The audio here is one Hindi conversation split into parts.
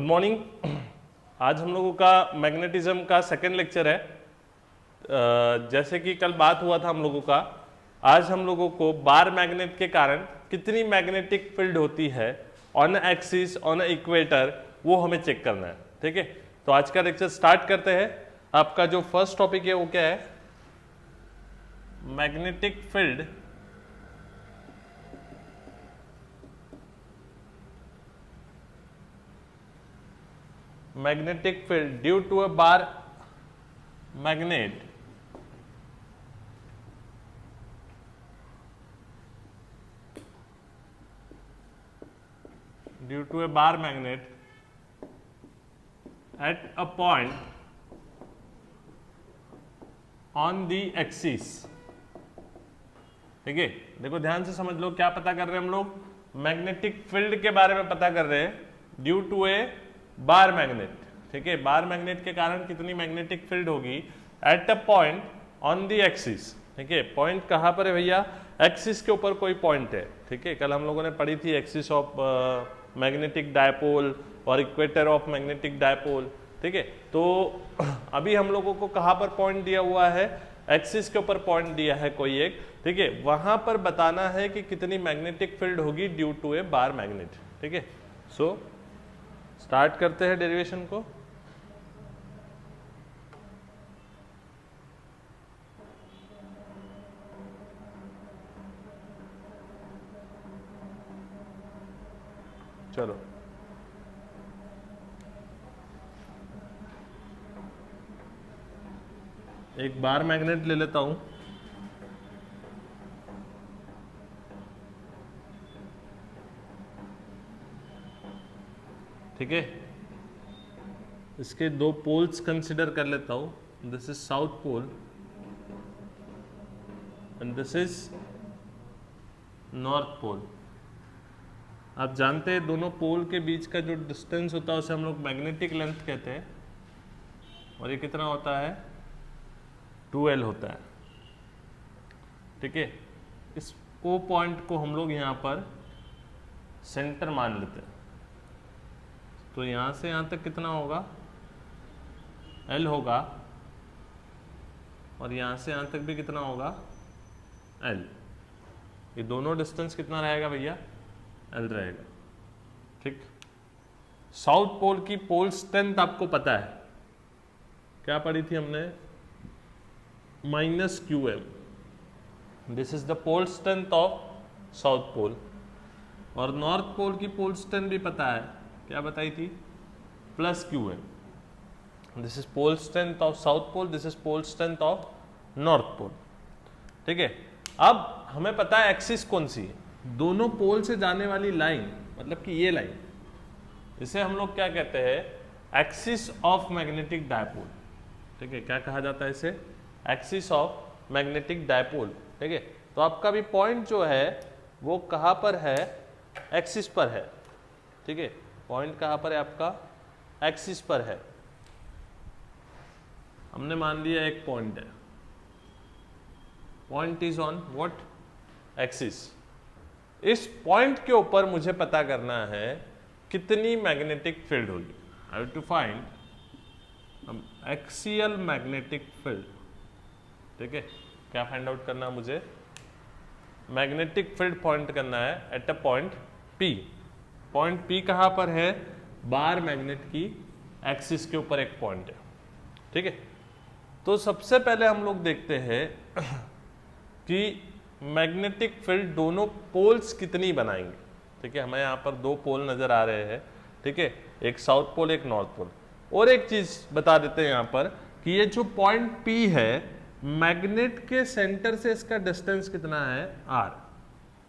मॉर्निंग। आज हम लोगों का मैग्नेटिज्म का सेकेंड लेक्चर है। जैसे कि कल बात हुआ था हम लोगों का, आज हम लोगों को बार मैग्नेट के कारण कितनी मैग्नेटिक फील्ड होती है ऑन एक्सिस ऑन इक्वेटर, वो हमें चेक करना है। ठीक है, तो आज का लेक्चर स्टार्ट करते हैं। आपका जो फर्स्ट टॉपिक है वो क्या है? Magnetic field magnetic field due to a bar magnet at a point on the axis। ठीक है, देखो ध्यान से समझ लो, क्या पता कर रहे हैं हम लोग? मैग्नेटिक फील्ड के बारे में पता कर रहे हैं due to a bar magnet. ठीक है, बार मैग्नेट के कारण कितनी मैग्नेटिक फील्ड होगी at a point on the axis. ठीक है, पॉइंट कहां पर है भैया? एक्सिस के ऊपर कोई पॉइंट है। ठीक है, कल हम लोगों ने पढ़ी थी एक्सिस ऑफ मैग्नेटिक डायपोल और इक्वेटर ऑफ मैग्नेटिक डायपोल। ठीक है, तो अभी हम लोगों को कहां पर पॉइंट दिया हुआ है? एक्सिस के ऊपर पॉइंट दिया है कोई एक। ठीक है, वहां पर बताना है कि कितनी मैग्नेटिक फील्ड होगी due to a bar magnet. ठीक है, सो स्टार्ट करते हैं डेरिवेशन को। चलो, एक बार मैग्नेट ले लेता हूं। ठीक है, इसके दो पोल्स कंसिडर कर लेता हूं। This is south pole and this is north pole. आप जानते हैं दोनों पोल के बीच का जो डिस्टेंस होता है उसे हम लोग मैग्नेटिक लेंथ कहते हैं, और ये कितना होता है? 2L होता है। ठीक है, इस O पॉइंट को हम लोग यहाँ पर सेंटर मान लेते हैं। तो यहाँ से यहाँ तक कितना होगा? L होगा, और यहाँ से यहाँ तक भी कितना होगा? L। ये दोनों डिस्टेंस कितना रहेगा भैया? L रहेगा। ठीक, साउथ पोल की पोल स्ट्रेंथ आपको पता है, क्या पढ़ी थी हमने? -QM। This is the pole strength of south pole. और नॉर्थ पोल की पोल स्ट्रेंथ भी पता है, क्या बताई थी? +QM। This is pole strength of south pole, this is pole strength of north pole. ठीक है, अब हमें पता है एक्सिस कौन सी है। दोनों पोल से जाने वाली लाइन, मतलब कि ये लाइन, इसे हम लोग क्या कहते हैं? Axis of magnetic dipole. ठीक है, क्या कहा जाता है इसे? Axis of magnetic dipole. ठीक है, तो आपका भी पॉइंट जो है वो कहां पर है? एक्सिस पर है। ठीक है, पॉइंट कहां पर है आपका? एक्सिस पर है। हमने मान लिया एक पॉइंट है, point is on what? Axis. इस पॉइंट के ऊपर मुझे पता करना है कितनी मैग्नेटिक फील्ड होगी। I have to find axial magnetic field. ठीक है, क्या फाइंड आउट करना है मुझे? मैग्नेटिक फील्ड पॉइंट करना है eight a point P। Point P कहां पर है? बार मैग्नेट की एक्सिस के ऊपर एक पॉइंट है। ठीक है, तो सबसे पहले हम लोग देखते हैं कि मैग्नेटिक फील्ड दोनों पोल्स कितनी बनाएंगे। ठीक है, हमें यहाँ पर दो पोल नजर आ रहे हैं। ठीक है, एक साउथ पोल एक नॉर्थ पोल। और एक चीज बता देते हैं यहाँ पर कि ये जो पॉइंट P है, मैग्नेट के सेंटर से इसका डिस्टेंस कितना है? R।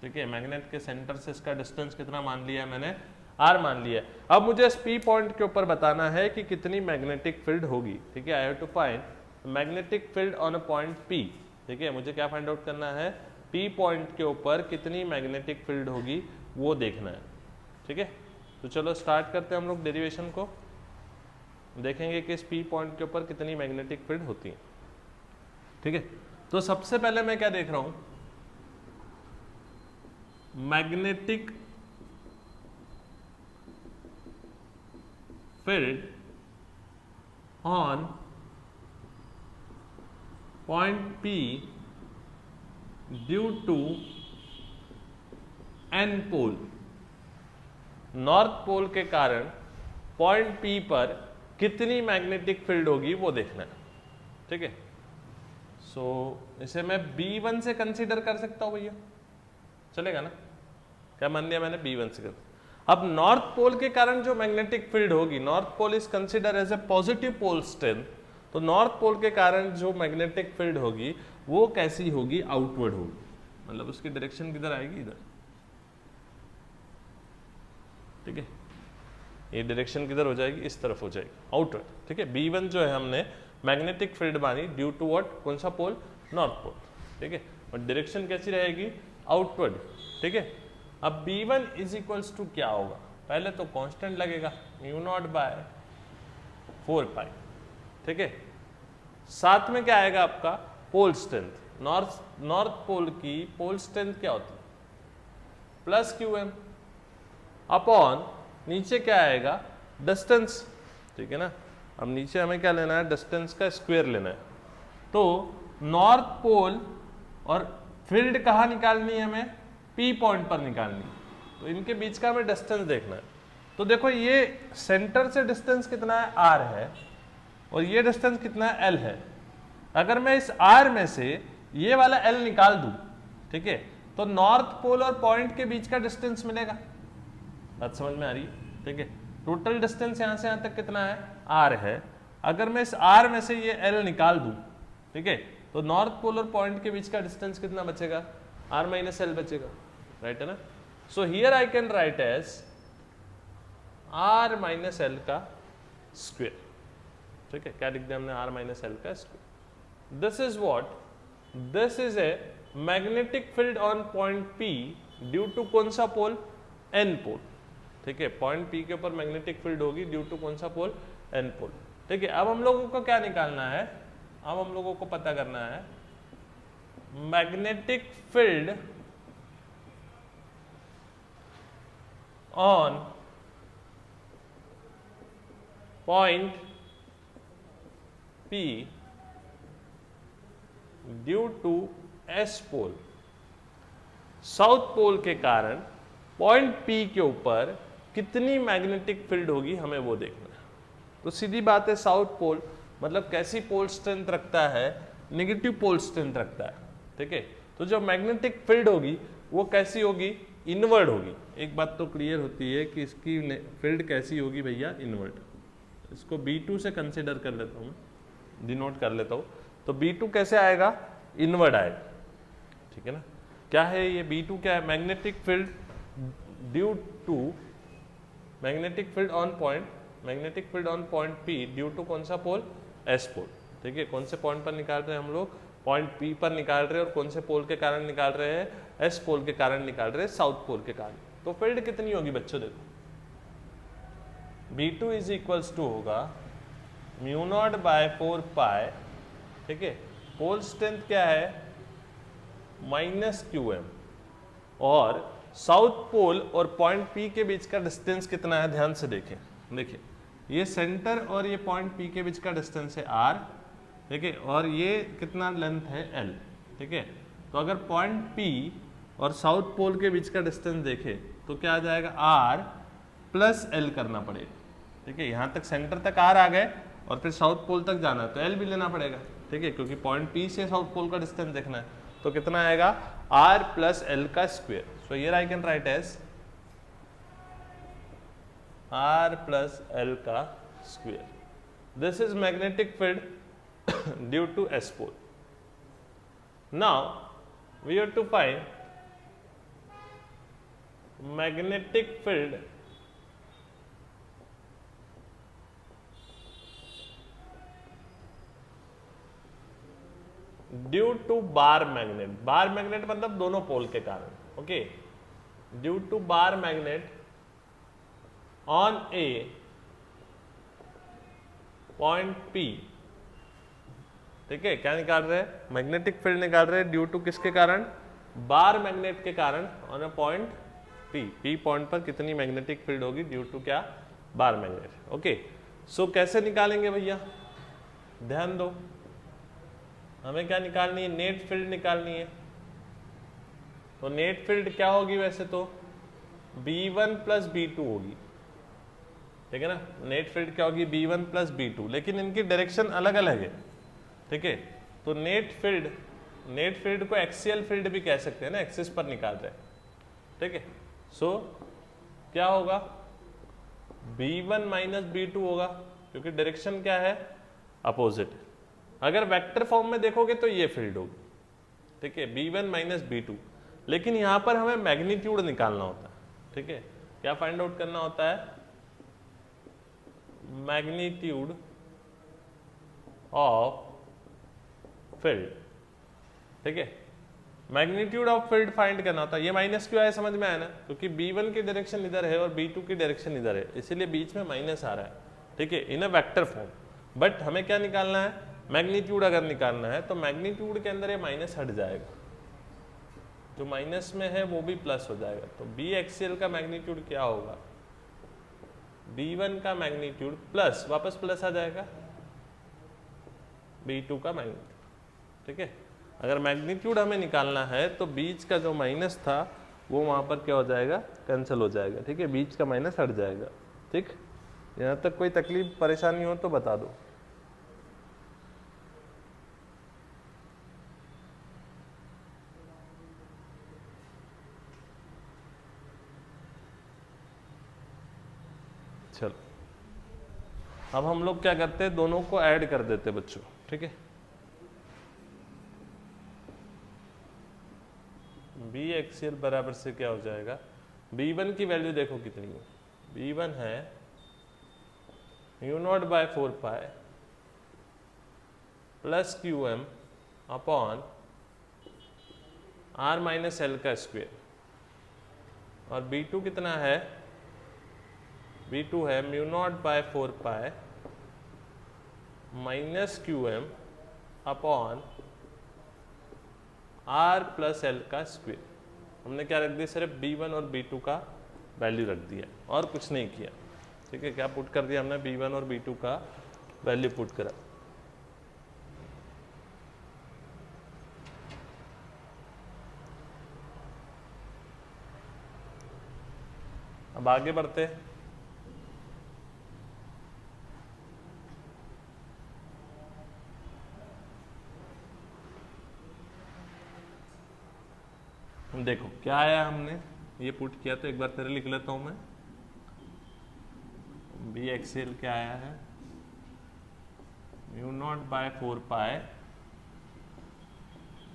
ठीक है, मैग्नेट के सेंटर से इसका डिस्टेंस कितना मान लिया है मैंने? R मान लिया। अब मुझे इस P पॉइंट के ऊपर बताना है कि कितनी मैग्नेटिक फील्ड होगी। ठीक है, I have to find magnetic field on a point P। ठीक है, मुझे क्या फाइंड आउट करना है? P पॉइंट के ऊपर कितनी मैग्नेटिक फील्ड होगी वो देखना है। ठीक है, तो चलो स्टार्ट करते हैं हम लोग डेरिवेशन को। देखेंगे कि इस P पॉइंट के ऊपर कितनी मैग्नेटिक फील्ड होती है। ठीक है, तो सबसे पहले मैं क्या देख रहा हूं? Magnetic field on point P due to N pole. North pole के कारण पॉइंट P पर कितनी मैग्नेटिक फील्ड होगी वो देखना है, ठीक है। सो इसे मैं B1 से कंसीडर कर सकता हूं भैया, चलेगा ना? क्या मान लिया मैंने? B1 से कर। अब नॉर्थ पोल के कारण जो मैग्नेटिक फील्ड होगी, north pole is consider as a positive pole strength, तो नॉर्थ पोल के कारण जो मैग्नेटिक फील्ड होगी वो कैसी होगी? आउटवर्ड होगी, मतलब उसकी डायरेक्शन किधर आएगी? इधर, ठीक है। ये डायरेक्शन किधर हो जाएगी? इस तरफ हो जाएगी, आउटवर्ड, ठीक है। B1 जो है हमने मैग्नेटिक फील्ड मानी ड्यू टू व्हाट? कौन सा पोल? नॉर्थ पोल, ठीक है। और डायरेक्शन कैसी रहेगी? आउटवर्ड, ठीक है। अब B1 इज इक्वल्स टू क्या होगा? पहले तो कांस्टेंट लगेगा म्यू नॉट बाय 4 पाई, ठीक है। साथ में क्या आएगा आपका? Pole strength. नॉर्थ पोल की पोल स्ट्रेंथ क्या होती है? प्लस QM अपॉन नीचे क्या आएगा? डिस्टेंस, ठीक है ना। अब नीचे हमें क्या लेना है? डिस्टेंस का स्क्वायर लेना है। तो नॉर्थ पोल और फील्ड कहाँ निकालनी है हमें? P पॉइंट पर निकालनी है, तो इनके बीच का हमें डिस्टेंस देखना है। तो देखो ये सेंटर से डिस्टेंस कितना है? R है, और ये डिस्टेंस कितना है? L है। अगर मैं इस R में से ये वाला L निकाल दूं, ठीक है, तो नॉर्थ पोल और पॉइंट के बीच का डिस्टेंस मिलेगा। बात समझ में आ रही है? ठीक है। टोटल डिस्टेंस यहां से यहां तक कितना है? R है। अगर मैं इस R में से ये L निकाल दूं, ठीक है, तो नॉर्थ पोल और पॉइंट के बीच का डिस्टेंस कितना बचेगा? R माइनस L बचेगा, राइट है ना। So here I can write as R minus L का स्क्वायर, ठीक है। क्या लिख दिया हमने? R माइनस L का square. This is what? This is a magnetic field on point P due to कौन सा पोल? N पोल, ठीक है। पॉइंट P के ऊपर मैग्नेटिक फील्ड होगी ड्यू टू कौन सा पोल? N पोल, ठीक है। अब हम लोगों को क्या निकालना है? अब हम लोगों को पता करना है magnetic field on point P due to S pole. South pole के कारण पॉइंट P के ऊपर कितनी मैग्नेटिक फील्ड होगी हमें वो देखना है। तो सीधी बात है, साउथ पोल मतलब कैसी पोल स्ट्रेंथ रखता है? नेगेटिव पोल स्ट्रेंथ रखता है, ठीक है। तो जो मैग्नेटिक फील्ड होगी वो कैसी होगी? इनवर्ड होगी। एक बात तो क्लियर होती है कि इसकी फील्ड कैसी होगी भैया? इनवर्ड। इसको B2 से कंसिडर कर लेता हूँ, डिनोट कर लेता हूँ। तो B2 कैसे आएगा? इनवर्ड आएगा, ठीक है ना। क्या है ये B2? क्या है? Magnetic field due to magnetic field on point P due to कौन सा पोल? S पोल, ठीक है। कौन से पॉइंट पर निकाल रहे हैं हम लोग? पॉइंट P पर निकाल रहे हैं। और कौन से पोल के कारण निकाल रहे हैं? S पोल के कारण निकाल रहे हैं, साउथ पोल के कारण। तो फील्ड कितनी होगी बच्चों? देखो B2 इज इक्वल्स टू होगा म्यू नॉट बाय 4 पाई, ठीक है। पोल स्ट्रेंथ क्या है? Minus QM। और साउथ पोल और पॉइंट P के बीच का डिस्टेंस कितना है? ध्यान से देखें, देखिए ये सेंटर और ये पॉइंट P के बीच का डिस्टेंस है R, ठीक है। और ये कितना लेंथ है? L, ठीक है। तो अगर पॉइंट P और साउथ पोल के बीच का डिस्टेंस देखें तो क्या आ जाएगा? R प्लस L करना पड़ेगा, ठीक है। यहाँ तक सेंटर तक R आ गए और फिर साउथ पोल तक जाना है तो L भी लेना पड़ेगा, ठीक है, क्योंकि पॉइंट P से साउथ पोल का डिस्टेंस देखना है। तो कितना आएगा? R प्लस L का square. So here I can write as R plus L का square. This is magnetic field due to S pole. Now we have to find magnetic field due to bar magnet. Bar magnet मतलब दोनों पोल के कारण, okay. Due to bar magnet on a point P, ठीक है। क्या निकाल रहे हैं? मैग्नेटिक फील्ड निकाल रहे हैं ड्यू टू किसके कारण? बार मैग्नेट के कारण on a point P। P point पर कितनी मैग्नेटिक फील्ड होगी ड्यू टू क्या? Bar magnet, okay. सो कैसे निकालेंगे भैया, ध्यान दो, हमें क्या निकालनी है, नेट फील्ड निकालनी है। तो नेट फील्ड क्या होगी वैसे तो B1 प्लस B2 होगी, ठीक है ना। नेट फील्ड क्या होगी, B1 प्लस B2, लेकिन इनकी डायरेक्शन अलग अलग है, ठीक है। तो नेट फील्ड को एक्सियल फील्ड भी कह सकते हैं ना, एक्सिस पर निकाल रहे हैं, ठीक है। सो क्या होगा, B1 माइनस B2 होगा, क्योंकि डायरेक्शन क्या है, अपोजिट। अगर वेक्टर फॉर्म में देखोगे तो ये फील्ड होगी, ठीक है, B1 माइनस B2। लेकिन यहां पर हमें मैग्नीट्यूड निकालना होता है, ठीक है। क्या फाइंड आउट करना होता है, मैग्नीट्यूड ऑफ फील्ड, ठीक है। मैग्नीट्यूड ऑफ फील्ड फाइंड करना होता है। ये माइनस क्यों आया समझ में आया ना, क्योंकि B1 की डायरेक्शन इधर है और B2 की डायरेक्शन इधर है, इसीलिए बीच में माइनस आ रहा है, ठीक है, इन अ वेक्टर फॉर्म। बट हमें क्या निकालना है, मैग्नीट्यूड अगर निकालना है तो मैग्नीट्यूड के अंदर ये माइनस हट जाएगा, जो माइनस में है वो भी प्लस हो जाएगा। तो बी एक्सियल का मैग्नीट्यूड क्या होगा, B1 का मैग्नीट्यूड प्लस, वापस प्लस आ जाएगा B2 का मैग्नीट्यूड, ठीक है। अगर मैग्नीट्यूड हमें निकालना है तो बीच का जो माइनस था वो वहां पर क्या हो जाएगा, कैंसिल हो जाएगा, ठीक है, बीच का माइनस हट जाएगा, ठीक। यहाँ तक कोई तकलीफ परेशानी हो तो बता दो। चलो अब हम लोग क्या करते हैं, दोनों को ऐड कर देते बच्चों, ठीक है। बी एक्सियल बराबर से क्या हो जाएगा, B1 की वैल्यू देखो कितनी है, B1 है μ0 by 4 pi plus QM upon R minus L का स्क्वायर, और B2 कितना है, B2 है μ0 by 4 pi minus QM upon R plus L का स्क्वायर। हमने क्या रख दिया, सिर्फ B1 और B2 का वैल्यू रख दिया और कुछ नहीं किया, ठीक है। क्या पुट कर दिया हमने, B1 और B2 का वैल्यू पुट करा। अब आगे बढ़ते हैं। देखो क्या आया, हमने ये पुट किया तो एक बार फिर लिख लेता हूं मैं। बी एक्सियल क्या आया है, μ0 by 4 pi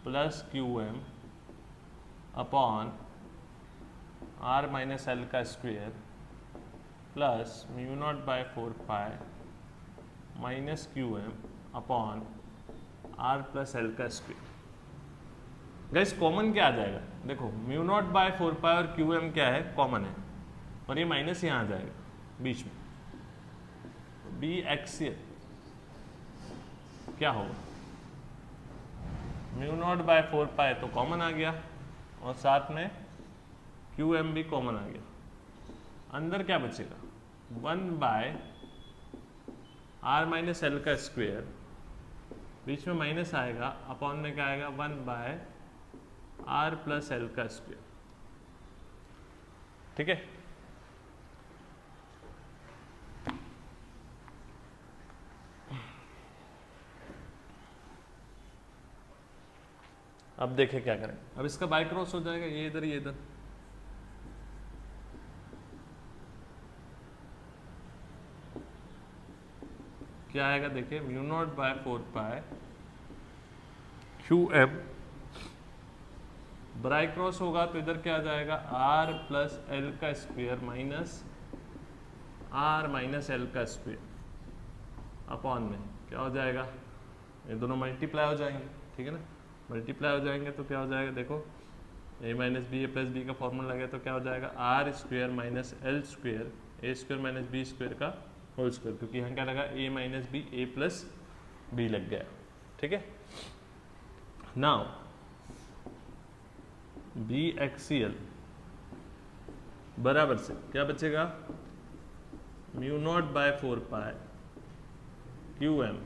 plus QM upon R minus L का square plus μ0 by 4 pi minus QM upon R plus L का स्क्वायर। गाइस कॉमन क्या आ जाएगा, देखो μ0 बाय 4 पाई और QM क्या है, कॉमन है, और ये माइनस यहाँ आ जाएगा बीच में। बी एक्सियल क्या होगा, μ0 बाय 4 पाई तो कॉमन आ गया, और साथ में QM भी कॉमन आ गया। अंदर क्या बचेगा, 1 बाय R माइनस L का स्क्वायर, बीच में माइनस आएगा, अपॉन में क्या आएगा, 1 बाय R प्लस L का स्क्वायर, ठीक है। अब देखें क्या करें, अब इसका बाय क्रॉस हो जाएगा, ये इधर ये इधर, क्या आएगा देखिए, μ0 by 4 pi QM by cross होगा तो इधर क्या आ जाएगा, R प्लस L का square minus R minus L का स्क्वायर अपॉन में क्या हो जाएगा, ये दोनों मल्टीप्लाई हो जाएंगे, ठीक है ना। मल्टीप्लाई हो जाएंगे तो क्या हो जाएगा, देखो a minus B, A plus B का फॉर्मूला लगे तो क्या हो जाएगा, R square minus L square, A square minus B square का होल स्क्वायर, क्योंकि यहाँ क्या लगा, a minus B, A plus B लग गया, ठीक है। नाउ बी एक्सियल बराबर से क्या बचेगा, μ0 बाय 4 पाई क्यू एम।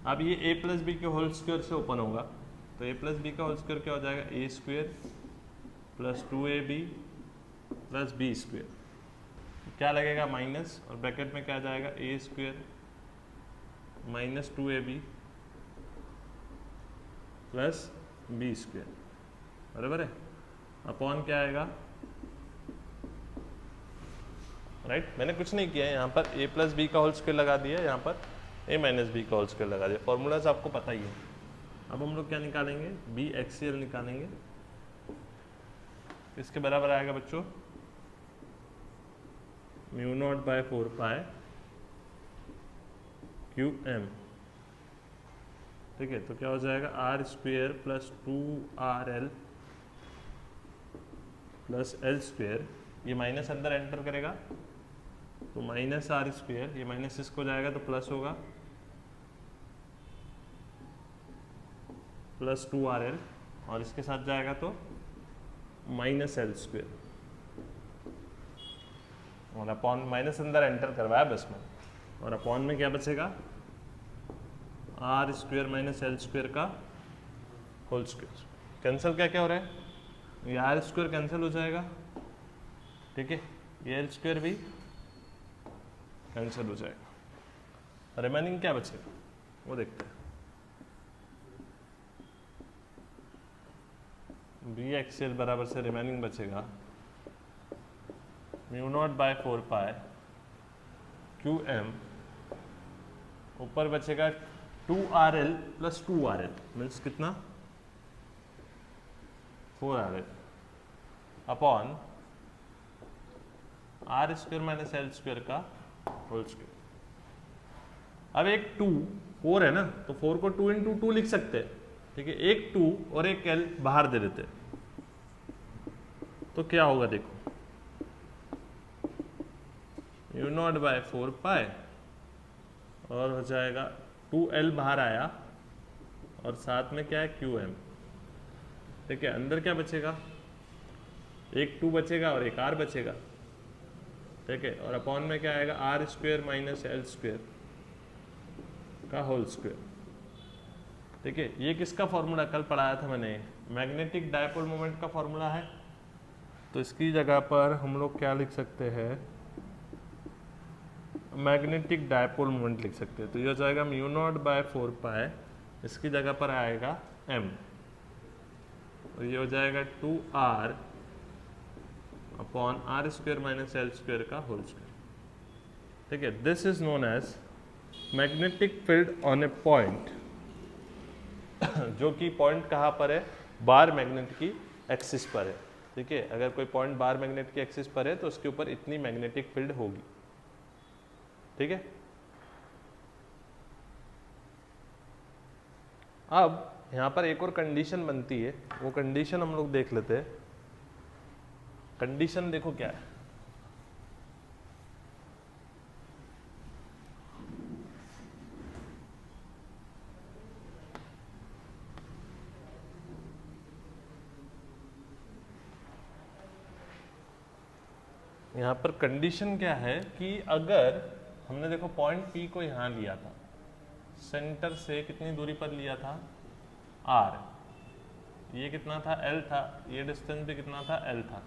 अब ये ए प्लस बी के होल स्क्वायर से ओपन होगा, तो ए प्लस बी का होल स्क्वायर क्या हो जाएगा, A square plus 2ab plus B square, क्या लगेगा माइनस, और ब्रैकेट में क्या जाएगा, A square minus 2ab plus B square, बराबर है, अपॉन क्या आएगा, राइट मैंने कुछ नहीं किया है, यहाँ पर ए प्लस बी का होल स्क्वायर लगा दिया, यहाँ पर ए माइनस बी का होल स्क्वायर लगा दिया, फॉर्मूलाज आपको पता ही है। अब हम लोग क्या निकालेंगे, बी एक्सीएल निकालेंगे, इसके बराबर आएगा बच्चों mu not by 4 pi Q M, ठीक है। तो क्या हो जाएगा, R square plus 2RL plus L square, ये माइनस अंदर एंटर करेगा तो माइनस आर स्क्वेयर, ये माइनस इसको जाएगा तो प्लस होगा प्लस 2RL, और इसके साथ जाएगा तो माइनस एल स्क्वेयर, और अपॉन माइनस अंदर एंटर करवाया बस में, और अपॉन में क्या बचेगा, R square minus L square का होल स्क्वेयर। कैंसिल क्या क्या हो रहा है, ये आर स्क्वेयर कैंसिल हो जाएगा, ठीक है, ये एल स्क्वेयर भी कैंसिल हो जाएगा, रिमेनिंग क्या बचेगा वो देखते हैं। बी एक्सीएल बराबर से रिमेनिंग बचेगा mu not by 4 pi Q M, ऊपर बचेगा 2RL प्लस 2RL मीन्स कितना 4RL upon R square minus L square का होल स्क्वेयर। अब एक 2 4 है ना, तो 4 को 2 इंटू 2 लिख सकते हैं, ठीक है, एक 2 और एक L बाहर दे देते, तो क्या होगा देखो, यू नॉट बाय 4 पाई और हो जाएगा 2L बाहर आया और साथ में क्या है QM, ठीक है, अंदर क्या बचेगा, एक 2 बचेगा और एक R बचेगा, ठीक है, और अपॉन में क्या आएगा, R square minus L square का होल स्क्वेयर, ठीक है। ये किसका फॉर्मूला कल पढ़ाया था मैंने, मैग्नेटिक डायपोल मोमेंट का फॉर्मूला है, तो इसकी जगह पर हम लोग क्या लिख सकते हैं, मैग्नेटिक डायपोल मोमेंट लिख सकते हैं, तो ये हो जाएगा म्यू नॉट बाय 4 पाई, इसकी जगह पर आएगा m, और ये हो जाएगा 2R upon R square minus L square का होल स्क्वेयर, ठीक है। This is known as magnetic field on a point, जो कि पॉइंट कहाँ पर है, बार मैग्नेट की एक्सिस पर है, ठीक है। अगर कोई पॉइंट बार मैग्नेट की एक्सिस पर है तो उसके ऊपर इतनी मैग्नेटिक फील्ड होगी, ठीक है। अब यहाँ पर एक और कंडीशन बनती है, वो कंडीशन हम लोग देख लेते हैं। कंडीशन देखो क्या है, यहाँ पर कंडीशन क्या है कि अगर हमने देखो पॉइंट P को यहाँ लिया था, सेंटर से कितनी दूरी पर लिया था, R, ये कितना था, L था, ये डिस्टेंस भी कितना था, L था,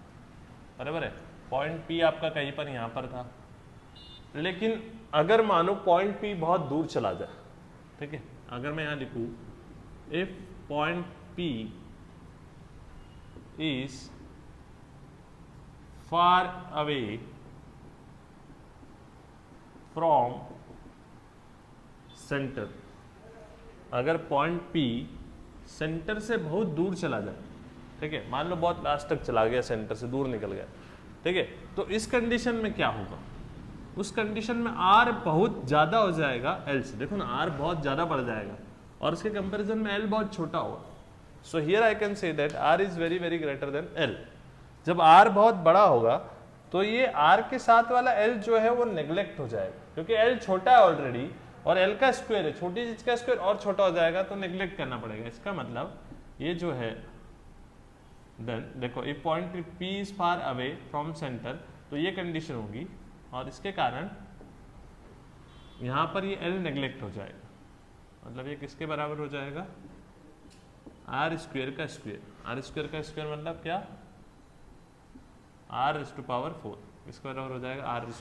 बराबर है। पॉइंट P आपका कहीं पर यहाँ पर था, लेकिन अगर मानो पॉइंट P बहुत दूर चला जाए, ठीक है, अगर मैं यहाँ लिखूँ if point P is far away from centre, अगर पॉइंट P सेंटर से बहुत दूर चला जाए, ठीक है, मान लो बहुत लास्ट तक चला गया, सेंटर से दूर निकल गया, ठीक है, तो इस कंडीशन में क्या होगा, उस कंडीशन में R बहुत ज़्यादा हो जाएगा L से, देखो ना R बहुत ज़्यादा बढ़ जाएगा और उसके कंपैरिजन में L बहुत छोटा होगा। सो here I can say that R is very very greater than L। जब R बहुत बड़ा होगा तो ये R के साथ वाला L जो है वो नेग्लेक्ट हो जाएगा, क्योंकि L छोटा है ऑलरेडी और L का स्क्वायर है, छोटी चीज का स्क्वायर और छोटा हो जाएगा तो नेग्लेक्ट करना पड़ेगा। इसका मतलब ये जो है देन देखो if point P is far away from centre, तो ये कंडीशन होगी और इसके कारण यहाँ पर ये L नेग्लेक्ट हो जाएगा, मतलब ये किसके बराबर हो जाएगा, आर स्क्वेयर का स्क्वेयर। आर स्क्वेयर का स्क्वेयर मतलब क्या, r⁴ किसके बराबर हो जाएगा, r⁴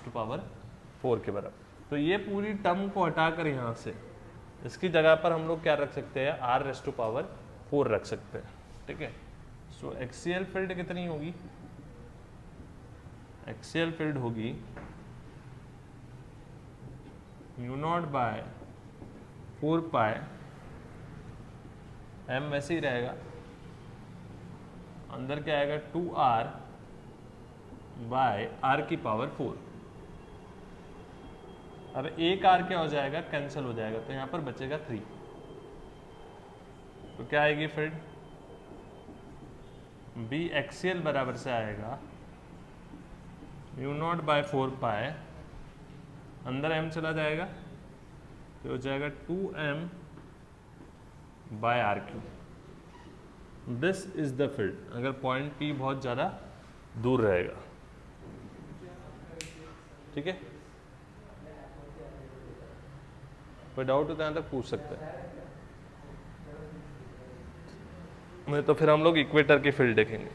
के बराबर। तो ये पूरी टर्म को हटाकर यहाँ से इसकी जगह पर हम लोग क्या रख सकते हैं, r⁴ रख सकते हैं, ठीक है। सो एक्सियल फील्ड कितनी होगी, एक्सियल फील्ड होगी μ0/4π m, वैसे ही रहेगा, अंदर क्या आएगा 2r/r⁴। अब एक r क्या हो जाएगा, कैंसिल हो जाएगा, तो यहाँ पर बचेगा 3। तो क्या आएगी फील्ड, बी एक्सियल बराबर से आएगा μ0/4π, अंदर m चला जाएगा तो हो जाएगा 2m/r³। This is the field, अगर पॉइंट P बहुत ज़्यादा दूर रहेगा, ठीक है। कोई डाउट हो तो यहाँ तक पूछ सकते हैं, नहीं तो फिर हम लोग इक्वेटर की फील्ड देखेंगे।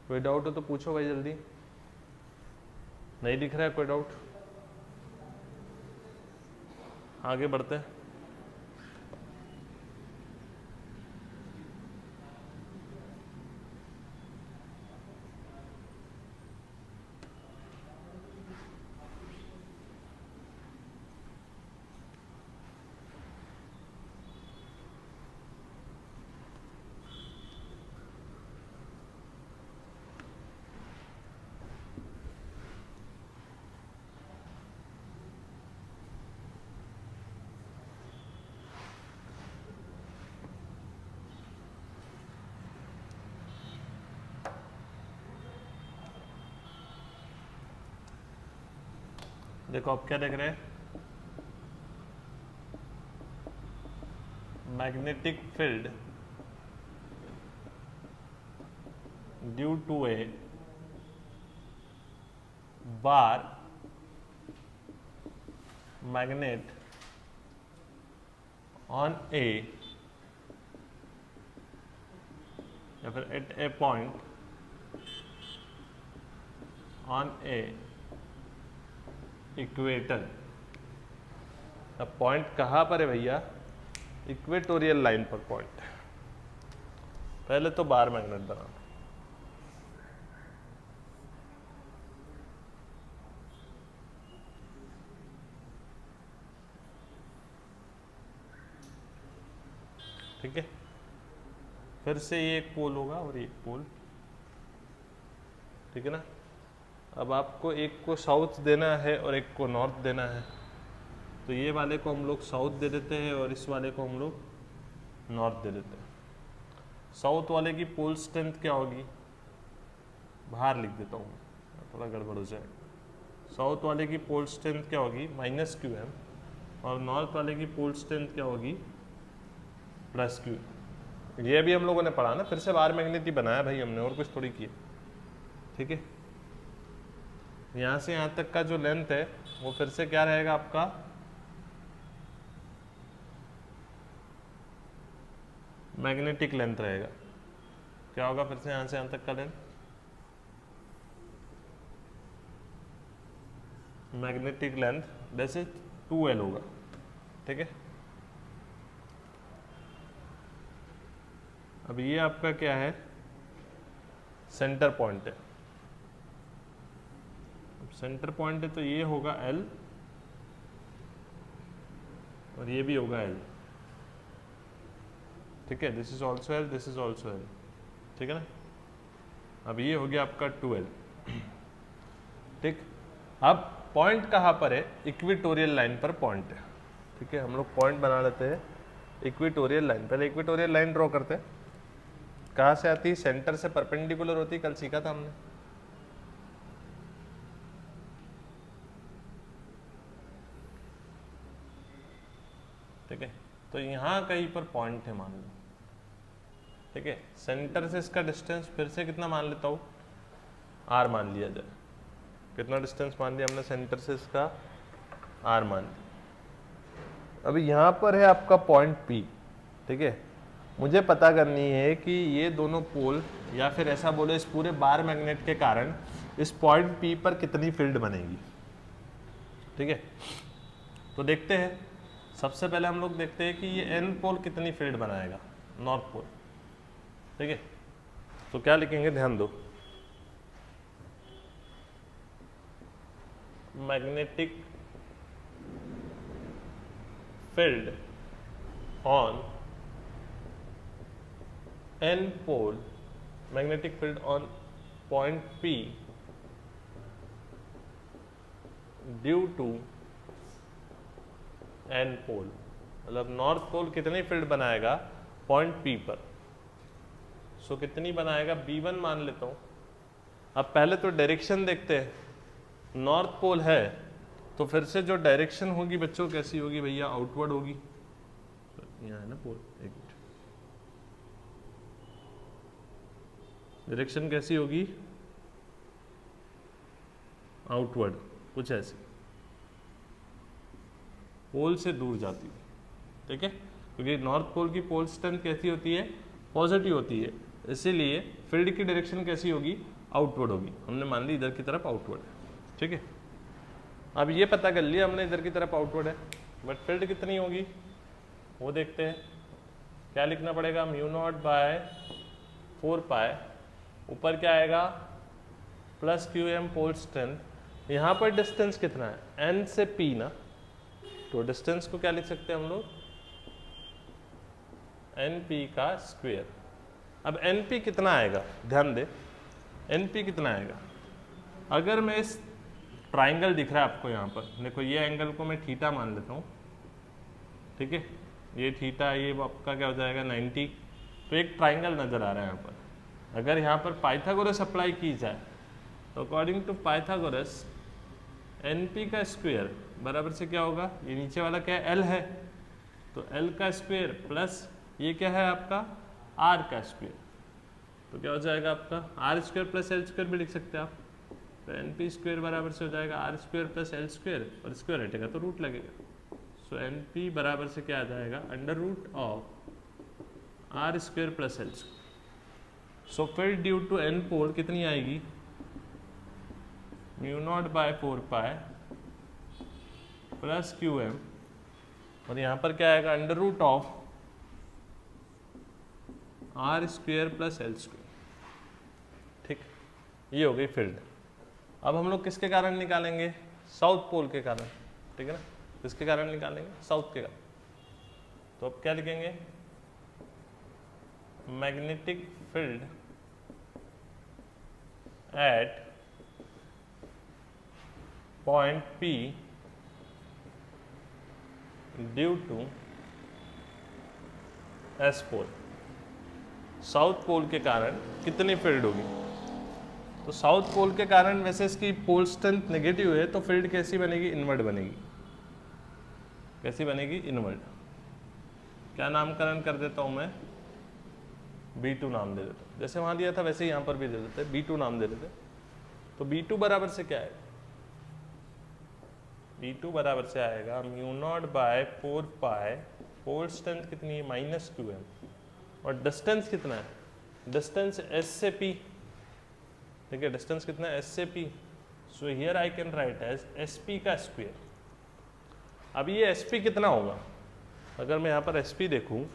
कोई डाउट हो तो पूछो भाई जल्दी, नहीं दिख रहा है कोई डाउट, आगे बढ़ते हैं। देखो आप क्या देख रहे हैं, magnetic field due to a bar magnet on a या फिर at a point on a equator. अब पॉइंट कहाँ पर है भैया, इक्वेटोरियल लाइन पर पॉइंट। पहले तो बार मैग्नेट बना, ठीक है। फिर से ये एक पोल होगा और एक पोल, ठीक है ना। अब आपको एक को साउथ देना है और एक को नॉर्थ देना है, तो ये वाले को हम लोग साउथ दे देते हैं और इस वाले को हम लोग नॉर्थ दे देते हैं। साउथ वाले की पोल स्ट्रेंथ क्या होगी, बाहर लिख देता हूँ, थोड़ा गड़बड़ हो जाएगा। साउथ वाले की पोल स्ट्रेंथ क्या होगी -qm, और नॉर्थ वाले की पोल स्ट्रेंथ क्या होगी +q। ये भी हम लोगों ने पढ़ा ना, फिर से बार मैग्नेट ही बनाया भाई हमने, और कुछ थोड़ी किया, ठीक है। यहाँ से यहाँ तक का जो लेंथ है वो फिर से क्या रहेगा आपका, मैग्नेटिक लेंथ रहेगा। क्या होगा फिर से यहाँ से यहाँ तक का length, magnetic length that is 2l होगा, ठीक है। अब ये आपका क्या है, सेंटर पॉइंट है। सेंटर पॉइंट है तो ये होगा L और ये भी होगा L, ठीक है। This is also L, this is also L, ठीक है ना। अब ये हो गया आपका 2L, ठीक। अब पॉइंट कहाँ पर है, इक्वेटोरियल लाइन पर पॉइंट है, ठीक है। हम लोग पॉइंट बना लेते हैं इक्वेटोरियल लाइन। पहले इक्वेटोरियल लाइन ड्रॉ करते हैं। कहाँ से आती है, सेंटर से परपेंडिकुलर होती है, कल सीखा था हमने। ठीक है, तो यहाँ कहीं पर पॉइंट है मान लो, ठीक है, सेंटर से इसका डिस्टेंस फिर से कितना मान लेता हूँ, r मान लिया जाए। कितना डिस्टेंस मान लिया हमने सेंटर से इसका, r मान लिया। अभी यहाँ पर है आपका पॉइंट P, ठीक है, मुझे पता करनी है कि ये दोनों पोल या फिर ऐसा बोले इस पूरे बार मैग्नेट के कारण इस पॉइंट P पर कितनी फील्ड बनेगी। ठीक है, तो देखते हैं। सबसे पहले हम लोग देखते हैं कि ये N पोल कितनी फील्ड बनाएगा, नॉर्थ पोल। ठीक है, तो क्या लिखेंगे, ध्यान दो, magnetic field on N pole, magnetic field on point P due to N pole, मतलब नॉर्थ पोल कितनी फील्ड बनाएगा पॉइंट P पर। सो कितनी बनाएगा, B1 मान लेता हूँ। अब पहले तो डायरेक्शन देखते हैं, नॉर्थ पोल है तो फिर से जो डायरेक्शन होगी बच्चों कैसी होगी भैया, आउटवर्ड होगी। यहाँ है ना पोल, एक मिनट, डायरेक्शन कैसी होगी, आउटवर्ड, कुछ ऐसी, पोल से दूर जाती है। ठीक है, क्योंकि नॉर्थ पोल की पोल स्ट्रेंथ कैसी होती है, पॉजिटिव होती है, इसीलिए फील्ड की डायरेक्शन कैसी होगी, आउटवर्ड होगी। हमने मान ली इधर की तरफ आउटवर्ड है। ठीक है, अब ये पता कर लिया हमने इधर की तरफ आउटवर्ड है, बट फील्ड कितनी होगी वो देखते हैं। क्या लिखना पड़ेगा, म्यू नॉट बाय 4 पाई, ऊपर क्या आएगा plus Q M pole strength. यहाँ पर डिस्टेंस कितना है, N से P ना, तो डिस्टेंस को क्या लिख सकते हैं हम लोग, NP का स्क्वायर। अब NP कितना आएगा, ध्यान दे, NP कितना आएगा, अगर मैं इस ट्राइंगल दिख रहा है आपको यहाँ पर, देखो ये एंगल को मैं थीटा मान लेता हूँ। ठीक है, ये थीटा, ये आपका क्या हो जाएगा 90। तो एक ट्राइंगल नजर आ रहा है यहाँ पर। अगर यहाँ पर पाइथागोरस अप्लाई की जाए तो अकॉर्डिंग टू पाइथागोरस NP का स्क्वायर बराबर से क्या होगा, ये नीचे वाला क्या है, L है, तो L का स्क्वायर प्लस ये क्या है आपका R का स्क्वायर, तो क्या हो जाएगा आपका R square plus L square भी लिख सकते हैं आप। तो NP स्क्वायर बराबर से हो जाएगा R square plus L square, और स्क्वायर हटेगा तो रूट लगेगा। सो NP बराबर से क्या आ जाएगा, under root of R square plus L square. So field due to N pole कितनी आएगी, mu not by 4 pi plus Q M, और यहाँ पर क्या आएगा under root of R square plus L square. ठीक, ये हो गई फील्ड। अब हम लोग किसके कारण निकालेंगे, साउथ पोल के कारण। ठीक है ना, किसके कारण निकालेंगे, साउथ के कारण। तो अब क्या लिखेंगे, magnetic field at point P due to S pole, south pole के कारण कितनी फील्ड होगी। तो साउथ पोल के कारण वैसे इसकी पोल स्ट्रेंथ नेगेटिव है, तो फील्ड कैसी बनेगी, इनवर्ट बनेगी। कैसी बनेगी, इनवर्ट। क्या नामकरण कर देता हूं मैं, B2 नाम दे देते, जैसे वहां दिया था वैसे यहाँ पर भी दे देते, B2 नाम दे देते। तो B2 बराबर से क्या है, B2 बराबर से आएगा mu naught by 4 pi, pole strength कितनी है माइनस क्यू एम, और डिस्टेंस कितना है, डिस्टेंस S से P। ठीक है, डिस्टेंस कितना है, S से P। So here I can write as SP का स्क्वायर। अब ये SP कितना होगा, अगर मैं यहाँ पर SP देखूँ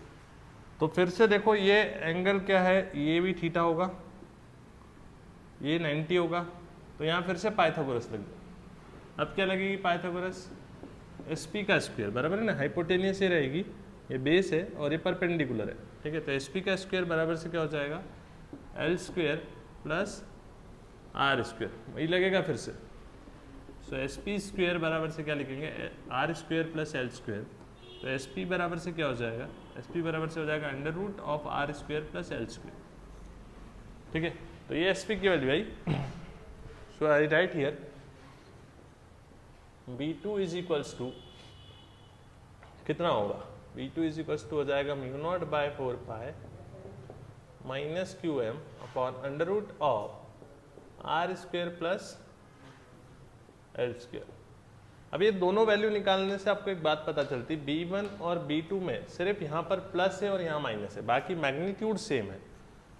तो फिर से देखो ये एंगल क्या है, ये भी थीटा होगा, ये 90 होगा, तो यहाँ फिर से पाइथागोरस लग गया। अब क्या लगेगी पाइथागोरस, SP का स्क्वायर बराबर है ना, हाइपोटेनियस ही रहेगी, ये बेस है और ये परपेंडिकुलर है। ठीक है, तो SP का स्क्वायर बराबर से क्या हो जाएगा, L square plus R square, वही लगेगा फिर से। सो SP स्क्वायर बराबर से क्या लिखेंगे, R square plus L square. तो SP बराबर से क्या हो जाएगा, SP बराबर से हो जाएगा under root of R square plus L square. ठीक है, तो ये SP की वैल्यू आई। So I write here B2 is equals to कितना होगा, B2 इज इक्वल टू हो जाएगा mu not by 4 pi minus Q M upon under root of R square plus L square. अब ये दोनों वैल्यू निकालने से आपको एक बात पता चलती, B1 और B2 में सिर्फ यहाँ पर प्लस है और यहाँ माइनस है, बाकी मैग्नीट्यूड सेम है।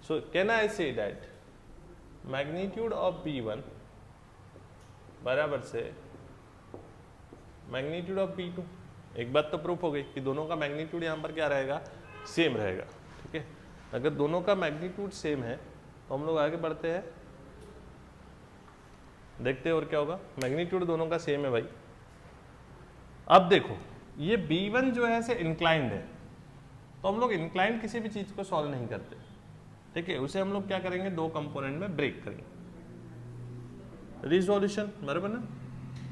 So can I say that magnitude of B1 बराबर से मैग्नीट्यूड ऑफ B2। एक बात तो प्रूफ हो गई कि दोनों का मैग्नीट्यूड यहाँ पर क्या रहेगा, सेम रहेगा। ठीक है, अगर दोनों का मैग्नीट्यूड सेम है तो हम लोग आगे बढ़ते हैं, देखते हैं और क्या होगा। मैग्नीट्यूड दोनों का सेम है भाई। अब देखो ये B1 जो है से इंक्लाइंड है, तो हम लोग इंक्लाइंड किसी भी चीज को सॉल्व नहीं करते। ठीक है, उसे हम लोग क्या करेंगे, दो कंपोनेंट में ब्रेक करेंगे। रिजोल्यूशन बराबर ना,